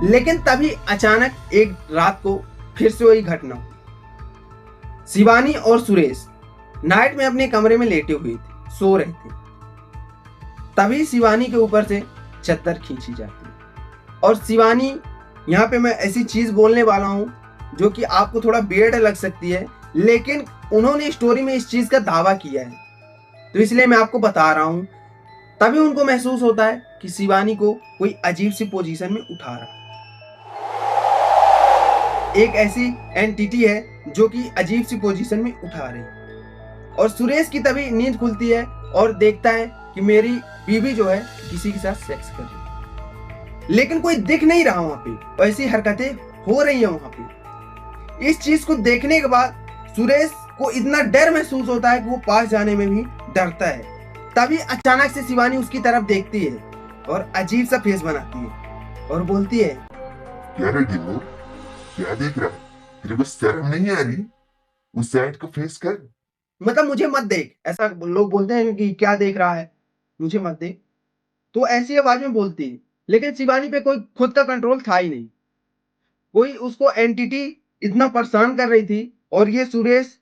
लेकिन तभी अचानक एक रात को फिर से वही घटना हुई। शिवानी और सुरेश नाइट में अपने कमरे में लेटे हुए थे, सो रहे थे। तभी शिवानी के ऊपर से चद्दर खींची जाती है और शिवानी, यहाँ पे मैं ऐसी चीज बोलने वाला हूं जो कि आपको थोड़ा वियर्ड लग सकती है, लेकिन उन्होंने स्टोरी में इस चीज का दावा किया है, तो इसलिए मैं आपको बता रहा हूं। तभी उनको महसूस होता है कि शिवानी को कोई अजीब सी पोजीशन में उठा रहा है। एक ऐसी एंटिटी है जो कि अजीब सी पोजीशन में उठा रही है। और सुरेश की तभी नींद खुलती है और देखता है कि मेरी बीवी जो है किसी के साथ सेक्स कर रही है, लेकिन कोई दिख नहीं रहा वहां पे, ऐसी हरकतें हो रही है वहां पे। इस चीज को देखने के बाद सुरेश को इतना डर महसूस होता है कि वो पास जाने में भी डरता है। तभी अचानक से शिवानी उसकी तरफ देखती है और अजीब सा फेस बनाती है और बोलती है, क्या रे गिन्नू, क्या देख रहा है? तेरे को शर्म नहीं आ रही? उस साइड को फेस कर। मतलब मुझे मत देख, ऐसा लोग बोलते हैं कि क्या देख रहा है, मुझे मत देख। तो ऐसी आवाज में बोलती है, लेकिन शिवानी पे कोई खुद का कंट्रोल था ही नहीं। कोई उसको एंटिटी इतना परेशान कर रही थी और ये सुरेश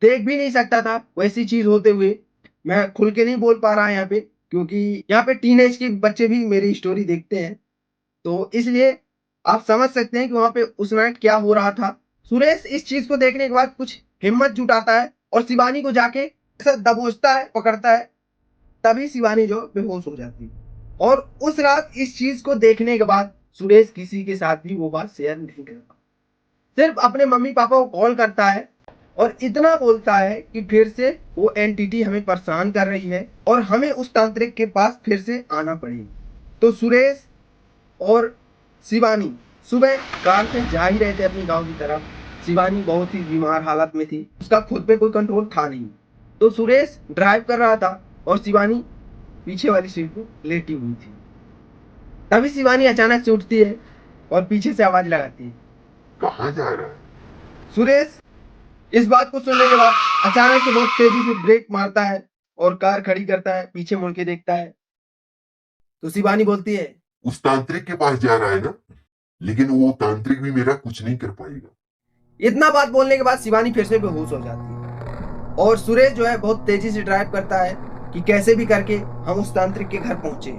देख भी नहीं सकता था वैसी चीज होते हुए। मैं खुल के नहीं बोल पा रहा यहाँ पे, क्योंकि यहाँ पे टीनेज के बच्चे भी मेरी स्टोरी देखते हैं, तो इसलिए आप समझ सकते हैं कि वहां पे उस नाइट क्या हो रहा था। सुरेश इस चीज को देखने के बाद कुछ हिम्मत जुटाता है और शिवानी को जाके ऐसा दबोचता है, पकड़ता है। तभी शिवानी जो बेहोश हो जाती है। और उस रात इस चीज को देखने के बाद सुरेश किसी के साथ भी वो बात शेयर नहीं करता, सिर्फ अपने मम्मी पापा को कॉल करता है और इतना बोलता है कि फिर से वो एंटिटी हमें परेशान कर रही है और हमें उस तांत्रिक के पास फिर से आना पड़ेगा। तो सुरेश और शिवानी सुबह कार से जा ही रहे थे अपनी गांव की तरफ। शिवानी बहुत ही बीमार हालत में थी, उसका खुद पे कोई कंट्रोल था नहीं। तो सुरेश ड्राइव कर रहा था और शिवानी पीछे वाली सीट पर लेटी हुई थी। तभी शिवानी अचानक से उठती है और पीछे से आवाज लगाती है, कहाँ जा रहा है? सुरेश इस बात को सुनने के बाद अचानक से बहुत तेजी से ब्रेक मारता है और कार खड़ी करता है, पीछे मुड़ के देखता है। तो शिवानी बोलती है, उस तांत्रिक के पास जा रहा है ना, लेकिन वो तांत्रिक भी मेरा कुछ नहीं कर पाएगा। इतना बात बोलने के बाद शिवानी फिर से बेहोश हो जाती है और सुरेश जो है बहुत तेजी से ड्राइव करता है कि कैसे भी करके हम उस तांत्रिक के घर पहुंचे।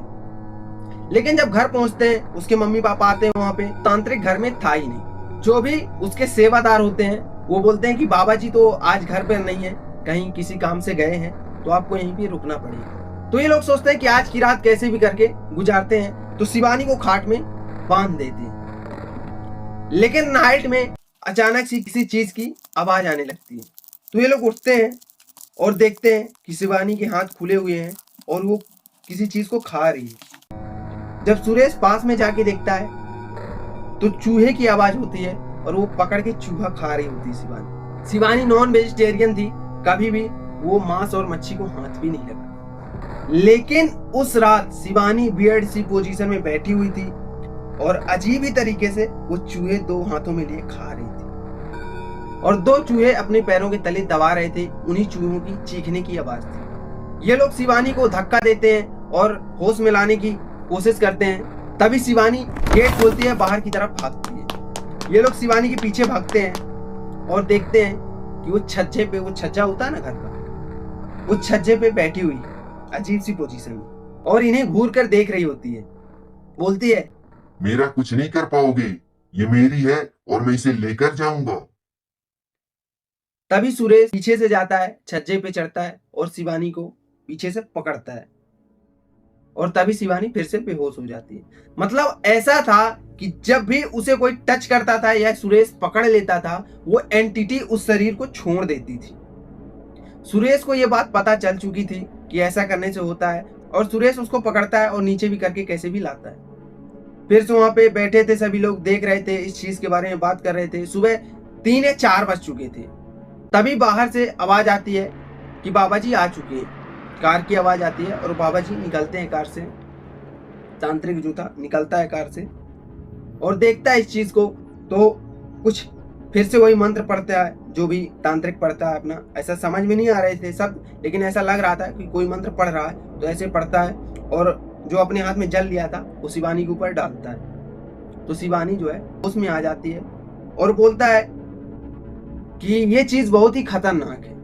लेकिन जब घर पहुंचते हैं, उसके मम्मी पापा आते हैं वहां पे, तांत्रिक घर में था ही नहीं। जो भी उसके सेवादार होते हैं वो बोलते हैं कि बाबा जी तो आज घर पर नहीं है, कहीं किसी काम से गए हैं, तो आपको यहीं पे रुकना पड़ेगा। तो ये लोग सोचते हैं कि आज की रात कैसे भी करके गुजारते हैं, तो शिवानी को खाट में बांध देते हैं। लेकिन नाइट में अचानक से किसी चीज की आवाज आने लगती है। तो ये लोग उठते हैं और देखते हैं कि शिवानी के हाथ खुले हुए हैं और वो किसी चीज को खा रही है। जब सुरेश पास में जाके देखता है तो चूहे की आवाज होती है और वो पकड़ के चूहा खा रही होती है। शिवानी नॉन वेजिटेरियन थी, कभी भी वो मांस और मच्छी को हाथ भी नहीं लगा। लेकिन उस रात शिवानी वियर्ड सी पोजीशन में बैठी हुई थी और अजीब ही तरीके से वो चूहे दो हाथों में लिए खा रही थी और दो चूहे अपने पैरों के तले दबा रहे थे। उन्हीं चूहों की चीखने की आवाज थी। ये लोग शिवानी को धक्का देते हैं और होश में लाने की कोशिश करते हैं। तभी शिवानी गेट खोलती है, बाहर की तरफ भागती है। ये लोग शिवानी के पीछे भागते हैं और देखते हैं कि वो छज्जे पे, वो छज्जा होता है ना घर का, वो छज्जे पे बैठी हुई है अजीब सी पोजीशन में और इन्हें घूर कर देख रही होती है। बोलती है, मेरा कुछ नहीं कर पाओगे, ये मेरी है और मैं इसे लेकर जाऊंगा। तभी सुरेश पीछे से जाता है, छज्जे पे चढ़ता है और शिवानी को पीछे से पकड़ता है और तभी शिवानी फिर से बेहोश हो जाती है। मतलब ऐसा था कि जब भी उसे कोई टच करता था या सुरेश पकड़ लेता था, वो एंटिटी उस शरीर को छोड़ देती थी। सुरेश को यह बात पता चल चुकी थी कि ऐसा करने से होता है और सुरेश उसको पकड़ता है और नीचे भी करके कैसे भी लाता है। फिर से वहां पे बैठे थे, सभी लोग देख रहे थे, इस चीज के बारे में बात कर रहे थे। सुबह 3 या 4 बज चुके थे। तभी बाहर से आवाज आती है कि बाबा जी आ चुके हैं। कार की आवाज आती है और बाबा जी निकलते हैं कार से। तांत्रिक जो था निकलता है कार से और देखता है इस चीज को, तो कुछ फिर से वही मंत्र पढ़ता है जो भी तांत्रिक पढ़ता है अपना। ऐसा समझ में नहीं आ रहे थे सब, लेकिन ऐसा लग रहा था कि कोई मंत्र पढ़ रहा है, तो ऐसे पढ़ता है और जो अपने हाथ में जल लिया था वो शिवानी के ऊपर डालता है तो शिवानी जो है उसमें आ जाती है और बोलता है कि ये चीज बहुत ही खतरनाक है,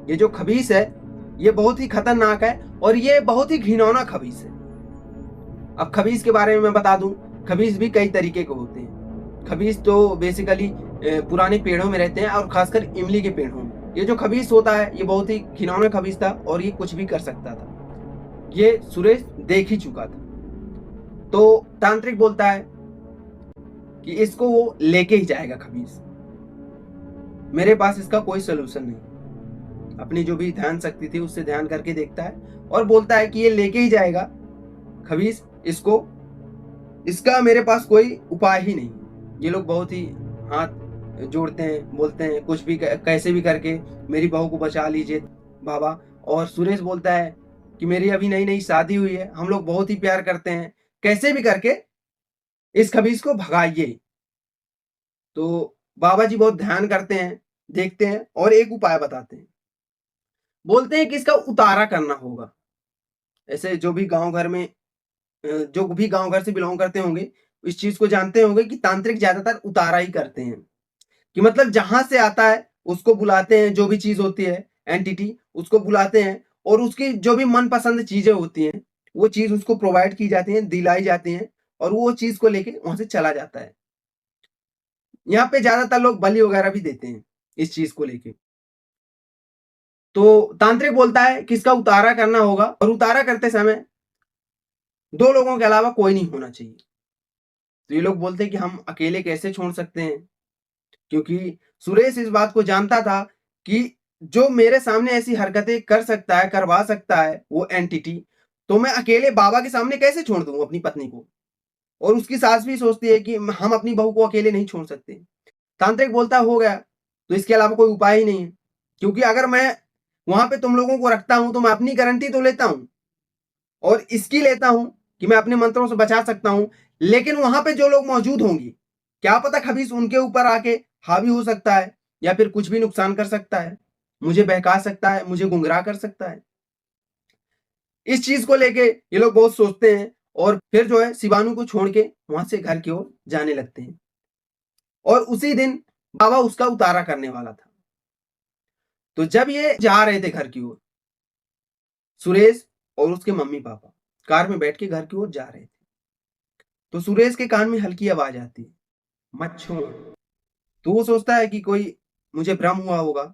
ये जो खबीस है ये बहुत ही खतरनाक है और ये बहुत ही घिनौना खबीस है। अब खबीस के बारे में मैं बता दूं, खबीस भी कई तरीके के होते हैं। खबीस तो बेसिकली पुराने पेड़ों में रहते हैं और खासकर इमली के पेड़ों में। ये जो खबीस होता है ये बहुत ही घिनौना खबीस था और ये कुछ भी कर सकता था। ये सुरेश देख ही चुका था। तो तांत्रिक बोलता है कि इसको वो लेके ही जाएगा खबीस, मेरे पास इसका कोई सोल्यूशन नहीं। अपनी जो भी ध्यान शक्ति थी उससे ध्यान करके देखता है और बोलता है कि ये लेके ही जाएगा खबीस इसको, इसका मेरे पास कोई उपाय ही नहीं। ये लोग बहुत ही हाथ जोड़ते हैं, बोलते हैं कुछ भी कैसे भी करके मेरी बहू को बचा लीजिए बाबा। और सुरेश बोलता है कि मेरी अभी नई नई शादी हुई है, हम लोग बहुत ही प्यार करते हैं, कैसे भी करके इस खबीस को भगाइए। तो बाबा जी बहुत ध्यान करते हैं, देखते हैं और एक उपाय बताते हैं। बोलते हैं कि इसका उतारा करना होगा। ऐसे जो भी गांव घर में जो भी गांव घर से बिलोंग करते होंगे इस चीज को जानते होंगे कि तांत्रिक ज्यादातर उतारा ही करते हैं, कि मतलब जहां से आता है उसको बुलाते हैं, जो भी चीज होती है एंटिटी उसको बुलाते हैं और उसकी जो भी मनपसंद चीजें होती हैं वो चीज उसको प्रोवाइड की जाती हैं, दिलाई जाती हैं और वो चीज को लेके वहां से चला जाता है। यहाँ पे ज्यादातर लोग बलि वगैरह भी देते हैं इस चीज को लेके। तो तांत्रिक बोलता है कि इसका उतारा करना होगा और उतारा करते समय 2 लोगों के अलावा कोई नहीं होना चाहिए। तो ये लोग बोलते हैं कि हम अकेले कैसे छोड़ सकते हैं, क्योंकि सुरेश इस बात को जानता था कि जो मेरे सामने ऐसी हरकतें कर सकता है, करवा सकता है वो एंटिटी, तो मैं अकेले बाबा के सामने कैसे छोड़ दूं अपनी पत्नी को। और उसकी सास भी सोचती है कि हम अपनी बहू को अकेले नहीं छोड़ सकते। तांत्रिक बोलता हो गया तो इसके अलावा कोई उपाय ही नहीं है, क्योंकि अगर मैं वहां पे तुम लोगों को रखता हूं तो मैं अपनी गारंटी तो लेता हूं और इसकी लेता हूं कि मैं अपने मंत्रों से बचा सकता हूं, लेकिन वहां पे जो लोग मौजूद होंगे क्या पता खबीस उनके ऊपर आके हावी हो सकता है या फिर कुछ भी नुकसान कर सकता है, मुझे बहका सकता है, मुझे गुमराह कर सकता है। इस चीज को लेके ये लोग बहुत सोचते हैं और फिर जो है शिवानू को छोड़ के वहां से घर की ओर जाने लगते हैं। और उसी दिन बाबा उसका उतारा करने वाला था। तो जब ये जा रहे थे घर की ओर, सुरेश और उसके मम्मी पापा कार में बैठ के घर की ओर जा रहे थे, तो सुरेश के कान में हल्की आवाज आती है, मत छोड़। तो वो सोचता है कि कोई मुझे भ्रम हुआ होगा।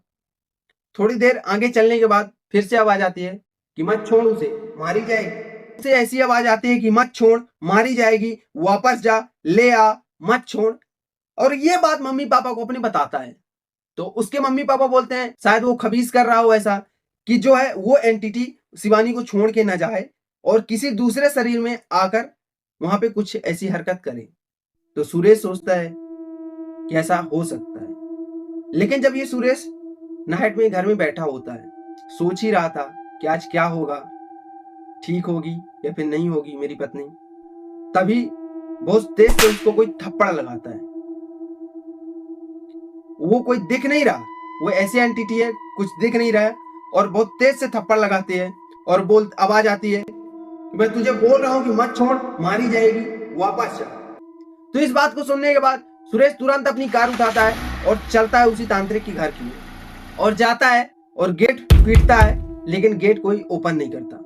थोड़ी देर आगे चलने के बाद फिर से आवाज आती है कि मत छोड़ उसे, मारी जाएगी। उसे ऐसी आवाज आती है कि मत छोड़, मारी जाएगी, वापस जा, ले आ, मत छोड़। और ये बात मम्मी पापा को अपने बताता है। तो उसके मम्मी पापा बोलते हैं शायद वो खबीस कर रहा हो ऐसा कि जो है वो एंटिटी शिवानी को छोड़ के न जाए और किसी दूसरे शरीर में आकर वहां पे कुछ ऐसी हरकत करे। तो सुरेश सोचता है कि ऐसा हो सकता है। लेकिन जब ये सुरेश नाइट में घर में बैठा होता है, सोच ही रहा था कि आज क्या होगा, ठीक होगी या फिर नहीं होगी मेरी पत्नी, तभी बहुत तेज से उसको कोई थप्पड़ लगाता है। वो कोई दिख नहीं रहा, वो ऐसी एंटिटी है कुछ दिख नहीं रहा है और बहुत तेज से थप्पड़ लगाती है और आवाज आती है कि मैं तुझे बोल रहा हूं कि मत छोड़, मारी जाएगी, वापस जा। तो इस बात को सुनने के बाद सुरेश तुरंत अपनी कार उठाता है और चलता है उसी तांत्रिक के घर की ओर और जाता है और गेट पीटता है, लेकिन गेट कोई ओपन नहीं करता।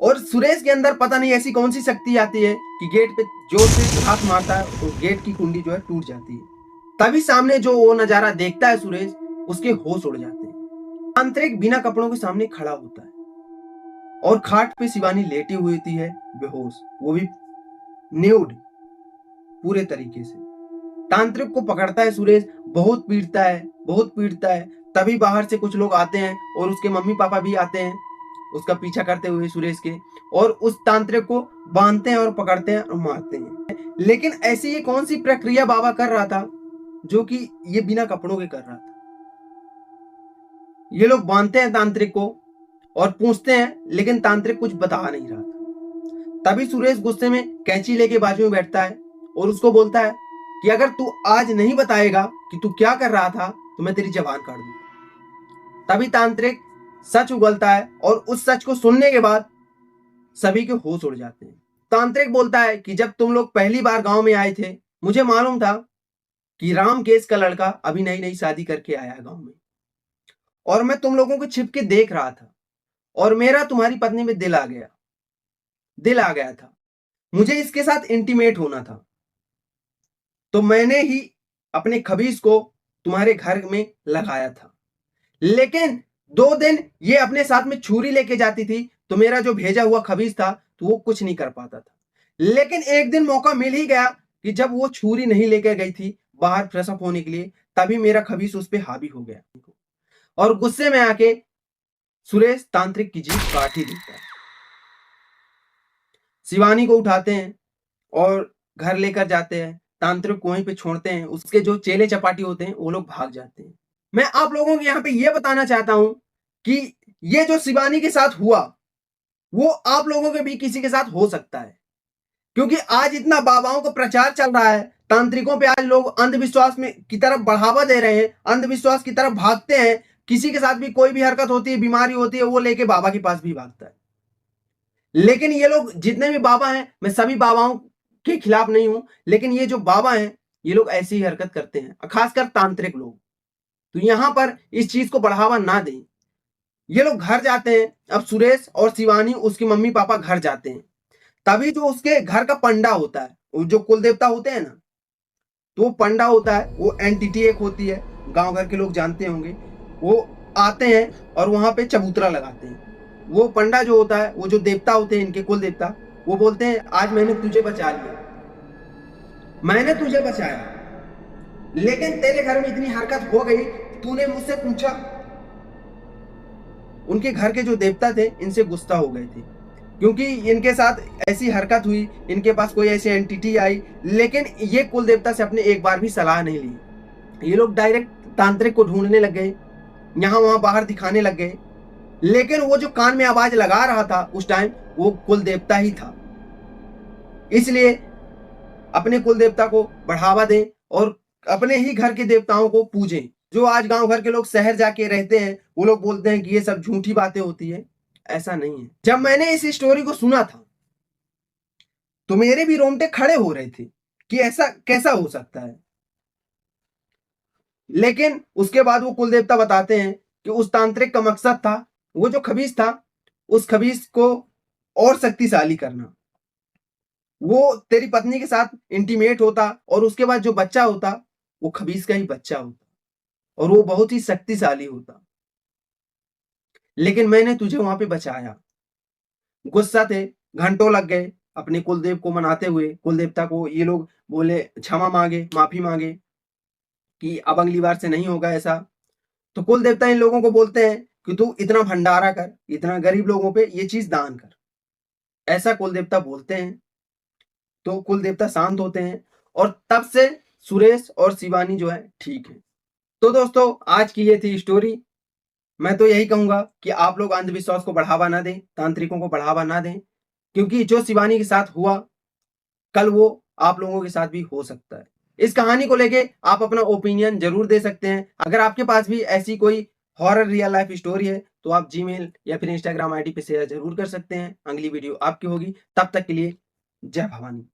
और सुरेश के अंदर पता नहीं ऐसी कौन सी शक्ति आती है कि गेट पे जोर से हाथ मारता है तो गेट की कुंडी जो है टूट जाती है। तभी सामने जो वो नजारा देखता है सुरेश, उसके होश उड़ जाते हैं। तांत्रिक बिना कपड़ों के सामने खड़ा होता है और खाट पे शिवानी लेटी हुई होती है बेहोश, वो भी न्यूड पूरे तरीके से। तांत्रिक को पकड़ता है सुरेश, बहुत पीटता है, बहुत पीटता है। तभी बाहर से कुछ लोग आते हैं और उसके मम्मी पापा भी आते हैं उसका पीछा करते हुए सुरेश के, और उस तांत्रिक को बांधते हैं और पकड़ते हैं और मारते हैं। लेकिन ऐसी ये कौन सी प्रक्रिया बाबा कर रहा था जो कि ये बिना कपड़ों के कर रहा था। ये लोग बांधते हैं तांत्रिक को और पूछते हैं, लेकिन तांत्रिक कुछ बता नहीं रहा था। तभी सुरेश गुस्से में कैंची लेके बाजू में बैठता है और उसको बोलता है कि अगर तू आज नहीं बताएगा कि तू क्या कर रहा था तो मैं तेरी जबान काट दूंगा। तभी तांत्रिक सच उगलता है और उस सच को सुनने के बाद सभी के होश उड़ जाते हैं। तांत्रिक बोलता है कि जब तुम लोग पहली बार गांव में आए थे, मुझे मालूम था कि राम केस का लड़का अभी नई नई शादी करके आया गांव में, और मैं तुम लोगों को छिप के देख रहा था, और मेरा तुम्हारी पत्नी में दिल आ गया था। मुझे इसके साथ इंटीमेट होना था, तो मैंने ही अपने खबीज को तुम्हारे घर में लगाया था। लेकिन 2 दिन ये अपने साथ में छुरी लेके जाती थी, तो मेरा जो भेजा हुआ खबीज था तो वो कुछ नहीं कर पाता था। लेकिन एक दिन मौका मिल ही गया कि जब वो छुरी नहीं लेके गई थी बाहर फ्रेश अप होने के लिए, तभी मेरा खबीज उस पर हावी हो गया, और गुस्से में आके सुरेश तांत्रिक की जीभ काट ही देता है। शिवानी को उठाते हैं और घर लेकर जाते हैं, तांत्रिक को वहीं पे छोड़ते हैं। उसके जो चेले चपाटी होते हैं वो लोग भाग जाते हैं। मैं आप लोगों को यहाँ पे ये बताना चाहता हूं कि ये जो शिवानी के साथ हुआ वो आप लोगों के भी किसी के साथ हो सकता है, क्योंकि आज इतना बाबाओं का प्रचार चल रहा है, तांत्रिकों पे आज लोग अंधविश्वास में की तरफ बढ़ावा दे रहे हैं, अंधविश्वास की तरफ भागते हैं। किसी के साथ भी कोई भी हरकत होती है, बीमारी होती है, वो लेके बाबा के पास भी भागता है। लेकिन ये लोग जितने भी बाबा हैं, मैं सभी बाबाओं के खिलाफ नहीं हूं, लेकिन ये जो बाबा हैं ये लोग ऐसी ही हरकत करते हैं, खासकर तांत्रिक लोग। तो यहां पर इस चीज को बढ़ावा ना दें। ये लोग घर जाते हैं, अब सुरेश और शिवानी उसकी मम्मी पापा घर जाते हैं, तभी जो उसके घर का पंडा होता है, वो जो कुल देवता होते हैं ना, तो वो पंडा होता है, वो एंटिटी एक होती है, गांव घर के लोग जानते होंगे। वो आते हैं और वहां पे चबूतरा लगाते हैं। वो पंडा जो होता है, वो जो देवता होते हैं इनके कुल देवता, वो बोलते हैं आज मैंने तुझे बचा लिया, मैंने तुझे बचाया, लेकिन तेरे घर में इतनी हरकत हो गई, तूने मुझसे पूछा। उनके घर के जो देवता थे इनसे गुस्सा हो गए थे, क्योंकि इनके साथ ऐसी हरकत हुई, इनके पास कोई ऐसी एंटिटी आई, लेकिन ये कुल देवता से अपने एक बार भी सलाह नहीं ली। ये लोग डायरेक्ट तांत्रिक को ढूंढने लग गए, यहां वहां बाहर दिखाने लग गए। लेकिन वो जो कान में आवाज लगा रहा था उस टाइम, वो कुल देवता ही था। इसलिए अपने कुल देवता को बढ़ावा दें और अपने ही घर के देवताओं को पूजें। जो आज गांव घर के लोग शहर जाके रहते हैं, वो लोग बोलते हैं कि ये सब झूठी बातें होती है, ऐसा नहीं है। जब मैंने इस स्टोरी को सुना था तो मेरे भी रोंगटे खड़े हो रहे थे कि ऐसा कैसा हो सकता है। लेकिन उसके बाद वो कुल देवता बताते हैं कि उस तांत्रिक का मकसद था, वो जो खबीज था, उस खबीज को और शक्तिशाली करना। वो तेरी पत्नी के साथ इंटीमेट होता और उसके बाद जो बच्चा होता वो खबीज का ही बच्चा होता, और वो बहुत ही शक्तिशाली होता। लेकिन मैंने तुझे वहां पे बचाया। गुस्सा थे, घंटों लग गए अपने कुलदेव को मनाते हुए। कुलदेवता को ये लोग बोले, क्षमा मांगे, माफी मांगे कि अब अगली बार से नहीं होगा ऐसा। तो कुल देवता इन लोगों को बोलते हैं कि तू इतना भंडारा कर, इतना गरीब लोगों पे ये चीज दान कर, ऐसा कुल देवता बोलते हैं। तो कुल देवता शांत होते हैं, और तब से सुरेश और शिवानी जो है ठीक है। तो दोस्तों, आज की ये थी स्टोरी। मैं तो यही कहूंगा कि आप लोग अंधविश्वास को बढ़ावा ना दें, तांत्रिकों को बढ़ावा ना दें, क्योंकि जो शिवानी के साथ हुआ कल वो आप लोगों के साथ भी हो सकता है। इस कहानी को लेके आप अपना ओपिनियन जरूर दे सकते हैं। अगर आपके पास भी ऐसी कोई हॉरर रियल लाइफ स्टोरी है तो आप जीमेल या फिर इंस्टाग्राम आईडी पे शेयर जरूर कर सकते हैं। अगली वीडियो आपकी होगी, तब तक के लिए जय भवानी।